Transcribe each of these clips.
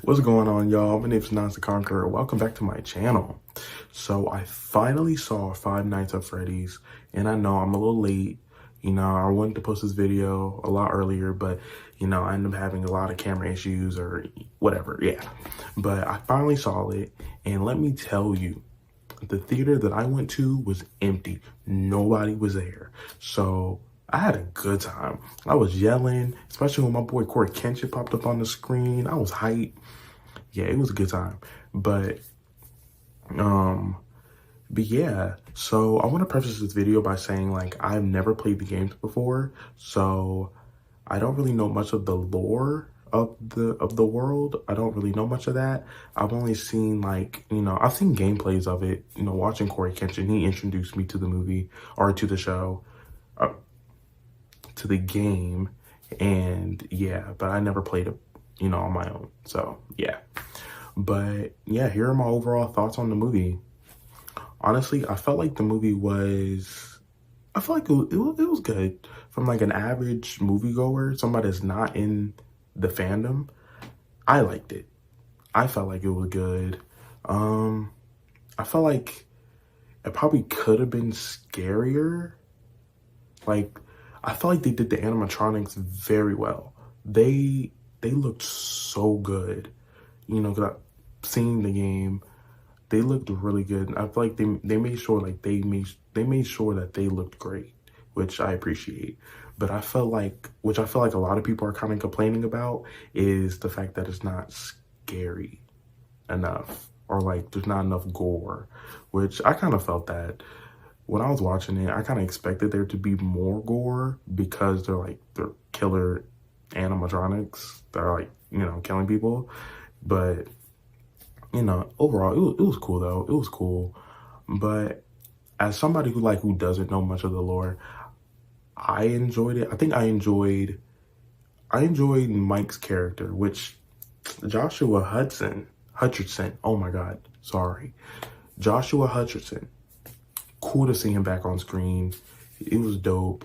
What's going on, y'all? My name is Nas the Conqueror. Welcome back to my channel. So I finally saw Five Nights at Freddy's, and I know I'm a little late. I wanted to post this video a lot earlier, but I ended up having a lot of camera issues or whatever. Yeah, but I finally saw it, and let me tell you, the theater that I went to was empty. Nobody was there. So I had a good time. I was yelling, especially when my boy Corey Kenshin popped up on the screen. I was hyped. Yeah, it was a good time. Um, but yeah, so I want to preface this video by saying, like, I've never played the games before, so I don't really know much of the lore of the world. I don't really know much of that. I've only seen, like, I've seen gameplays of it. Watching Corey Kenshin, he introduced me to the movie or to the show, uh, to the game, and yeah, but I never played it, on my own. So yeah. But yeah, here are my overall thoughts on the movie. Honestly, I felt like the movie was, I felt like it was good. From like an average moviegoer, somebody that's not in the fandom, I liked it. I felt like it was good. I felt like it probably could have been scarier. Like, I felt like they did the animatronics very well. They looked so good. 'Cause I've seen the game, they looked really good. I feel like they made sure, like, they made sure that they looked great, which I appreciate. But which I feel like a lot of people are kind of complaining about, is the fact that it's not scary enough, or like there's not enough gore, which I kind of felt that when I was watching it. I kind of expected there to be more gore because they're killer animatronics that are, like, killing people. But overall, it was cool though. It was cool. But as somebody who doesn't know much of the lore, I enjoyed it. I think I enjoyed Mike's character, which Joshua Hutcherson. Oh my God, sorry, Joshua Hutcherson. Cool to see him back on screen. It was dope.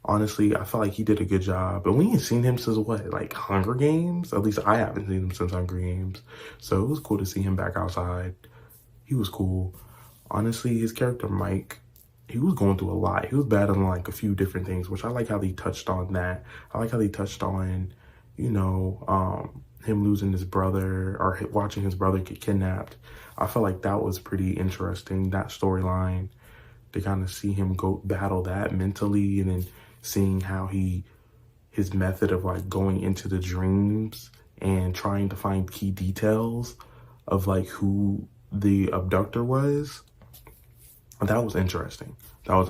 Honestly, I felt like he did a good job. And we ain't seen him since what, like Hunger Games? At least I haven't seen him since Hunger Games. So it was cool to see him back outside. He was cool. Honestly, his character, Mike, he was going through a lot. He was battling like a few different things, which I like how they touched on that. I like how they touched on, him losing his brother, or watching his brother get kidnapped. I felt like that was pretty interesting, that storyline, to kind of see him go battle that mentally, and then seeing how his method of like going into the dreams and trying to find key details of like who the abductor was. That was interesting. Because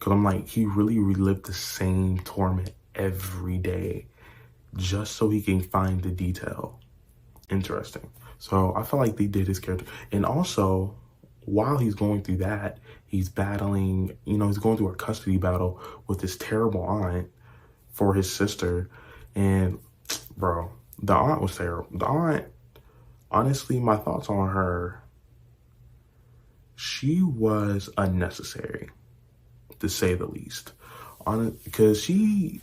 I'm like, he really relived the same torment every day just so he can find the detail. Interesting. So I feel like they did his character. And also, while he's going through that, he's battling, he's going through a custody battle with his terrible aunt for his sister. And bro, the aunt was terrible. The aunt, honestly, my thoughts on her, she was unnecessary, to say the least. Because she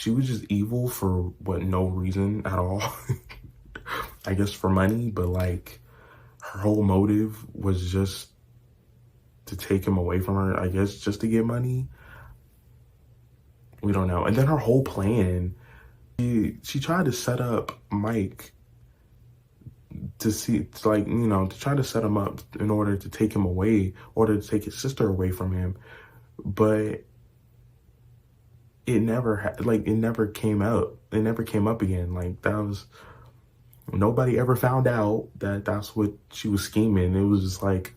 was just evil for no reason at all. I guess for money, but like, her whole motive was just to take him away from her, I guess, just to get money. We don't know. And then her whole plan, she tried to set up Mike to try to set him up in order to take him away, or to take his sister away from him. But it never came out. It never came up again. Like, nobody ever found out that that's what she was scheming. It was just like,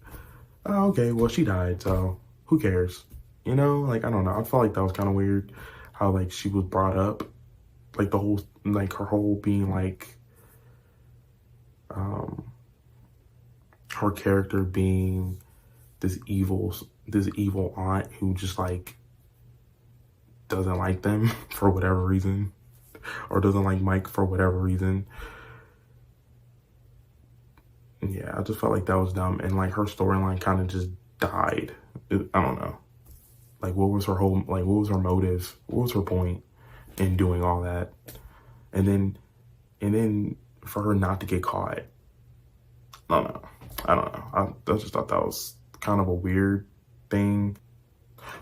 oh, okay, well, she died, so who cares? Like, I don't know. I felt like that was kind of weird how, like, she was brought up. Like, her whole being, like, her character being this evil aunt who just, like, doesn't like them for whatever reason, or doesn't like Mike for whatever reason. Yeah, I just felt like that was dumb. And like, her storyline kind of just died. I don't know. Like, what was her motive? What was her point in doing all that? And then for her not to get caught. I don't know. I don't know. I just thought that was kind of a weird thing.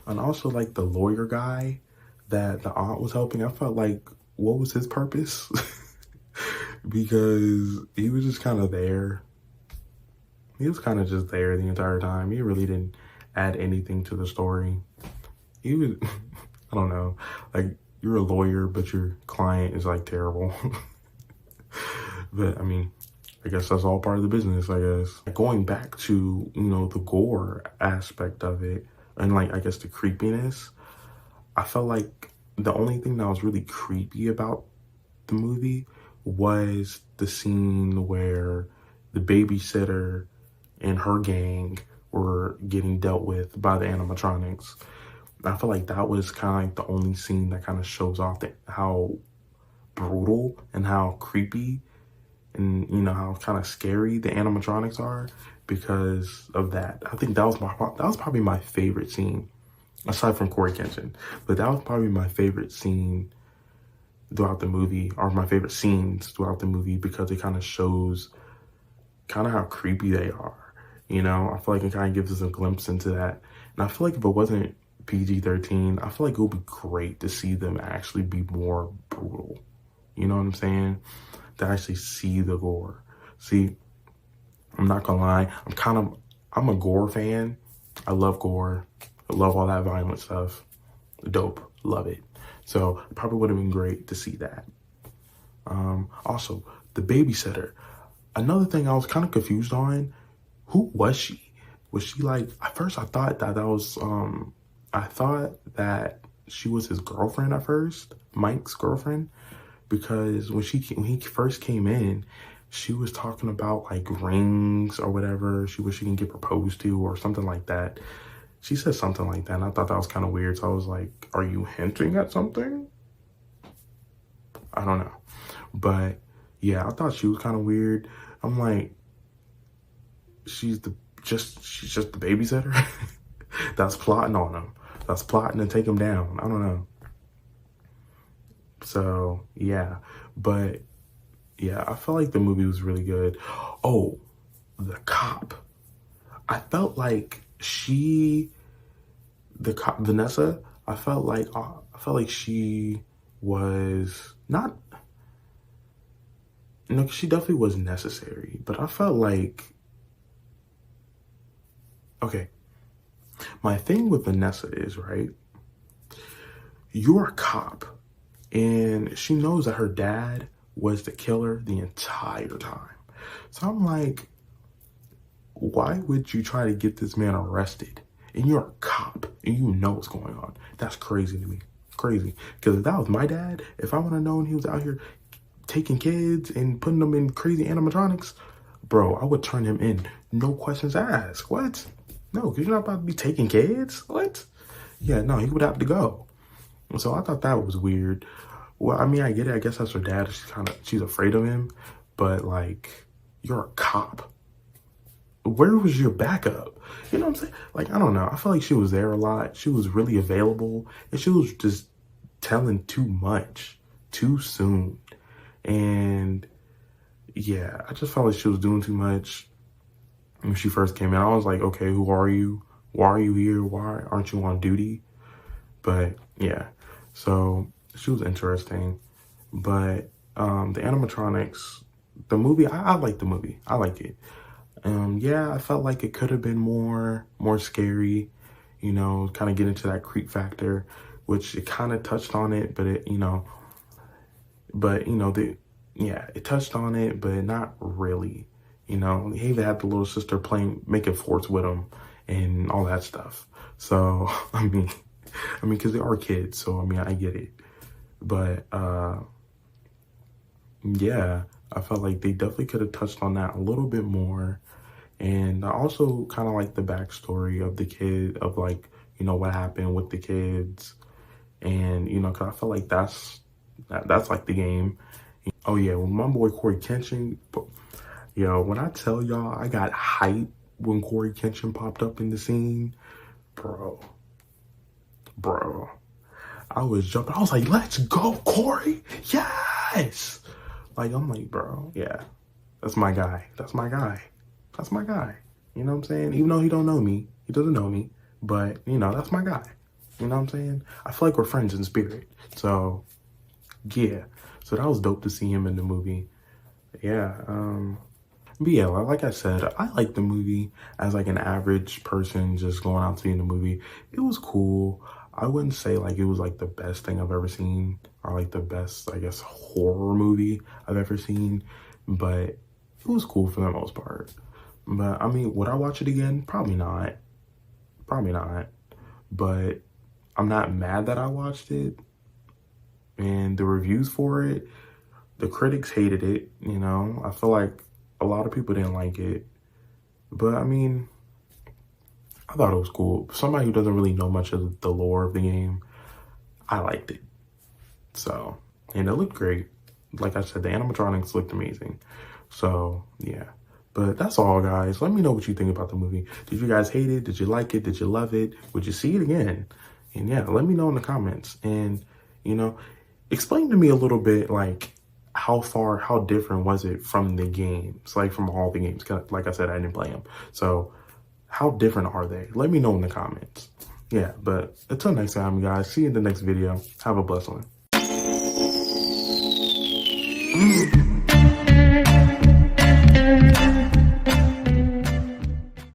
And also, like, the lawyer guy that the aunt was helping, I felt like, what was his purpose? Because he was just kind of there. He was kind of just there the entire time. He really didn't add anything to the story. He was, I don't know, like, you're a lawyer, but your client is, like, terrible. But, I mean, I guess that's all part of the business, I guess. Going back to, you know, the gore aspect of it, and, like, I guess the creepiness, I felt like the only thing that was really creepy about the movie was the scene where the babysitter and her gang were getting dealt with by the animatronics. I feel like that was kind of like the only scene that kind of shows off how brutal and how creepy and, you know, how kind of scary the animatronics are because of that. I think that was probably my favorite scene, aside from Corey Kenshin. But that was probably my favorite scene throughout the movie, or my favorite scenes throughout the movie, because it kind of shows kind of how creepy they are. You know, I feel like it kind of gives us a glimpse into that. And I feel like if it wasn't PG-13, I feel like it would be great to see them actually be more brutal. You know what I'm saying? To actually see the gore. See, I'm not gonna lie, I'm a gore fan. I love gore. I love all that violent stuff. Dope. Love it. So it probably would have been great to see that. Also, the babysitter. Another thing I was kind of confused on, who was she? Was she like, at first I thought that was, I thought that she was his girlfriend at first, Mike's girlfriend, because when he first came in, she was talking about like rings or whatever. She wished she can get proposed to or something like that. She said something like that, and I thought that was kind of weird. So I was like, are you hinting at something? I don't know. But yeah, I thought she was kind of weird. I'm like, she's just the babysitter that's plotting on him. That's plotting to take him down. I don't know. So yeah, but yeah, I felt like the movie was really good. Oh, the cop. I felt like the cop, Vanessa, I felt like she was not, no, she definitely was necessary, but I felt like, okay, my thing with Vanessa is, right, you're a cop, and she knows that her dad was the killer the entire time. So I'm like, why would you try to get this man arrested? And you're a cop, and you know what's going on. That's crazy to me. Crazy. Because if that was my dad, if I would have known he was out here taking kids and putting them in crazy animatronics, bro, I would turn him in. No questions asked. What? No, because you're not about to be taking kids. What? Yeah, no, he would have to go. So I thought that was weird. Well, I mean, I get it. I guess that's her dad. She's afraid of him. But, like, you're a cop. Where was your backup? You know what I'm saying? Like, I don't know. I feel like she was there a lot. She was really available. And she was just telling too much too soon. And, yeah, I just felt like she was doing too much. When she first came in, I was like, okay, who are you? Why are you here? Why aren't you on duty? But, yeah. So, she was interesting. But the animatronics, the movie, I like the movie. I like it. Yeah, I felt like it could have been more scary, you know, kind of get into that creep factor, which it kind of touched on it, but it, it touched on it, but not really, you know. He even had the little sister making forts with him and all that stuff. So, I mean, because they are kids, so, I mean, I get it. But, yeah, I felt like they definitely could have touched on that a little bit more. And I also kind of like the backstory of the kid, of like, you know, what happened with the kids. And, you know, cause I feel like that's like the game. Oh yeah, when my boy Corey Kenshin, when I tell y'all I got hype when Corey Kenshin popped up in the scene, bro, I was jumping. I was like, let's go, Corey. Yes. Like, I'm like, bro, yeah, that's my guy. That's my guy. That's my guy. You know what I'm saying? Even though he don't know me, he doesn't know me, but you know, that's my guy. You know what I'm saying? I feel like we're friends in spirit. So yeah. So that was dope to see him in the movie. Yeah. But yeah, like I said, I like the movie as like an average person just going out seeing the movie. It was cool. I wouldn't say like it was like the best thing I've ever seen or like the best, I guess, horror movie I've ever seen, but it was cool for the most part. But I mean, would I watch it again? Probably not. Probably not. But I'm not mad that I watched it. And the reviews for it, the critics hated it, you know. I feel like a lot of people didn't like it. But I mean, I thought it was cool. For somebody who doesn't really know much of the lore of the game, I liked it. So, and it looked great. Like I said, the animatronics looked amazing. So, yeah. But that's all, guys. Let me know what you think about the movie. Did you guys hate it? Did you like it? Did you love it? Would you see it again? And yeah, let me know in the comments. And, you know, explain to me a little bit, like, how different was it from the games? Like, from all the games. 'Cause like I said, I didn't play them. So, how different are they? Let me know in the comments. Yeah, but until next time, guys, see you in the next video. Have a blessed one.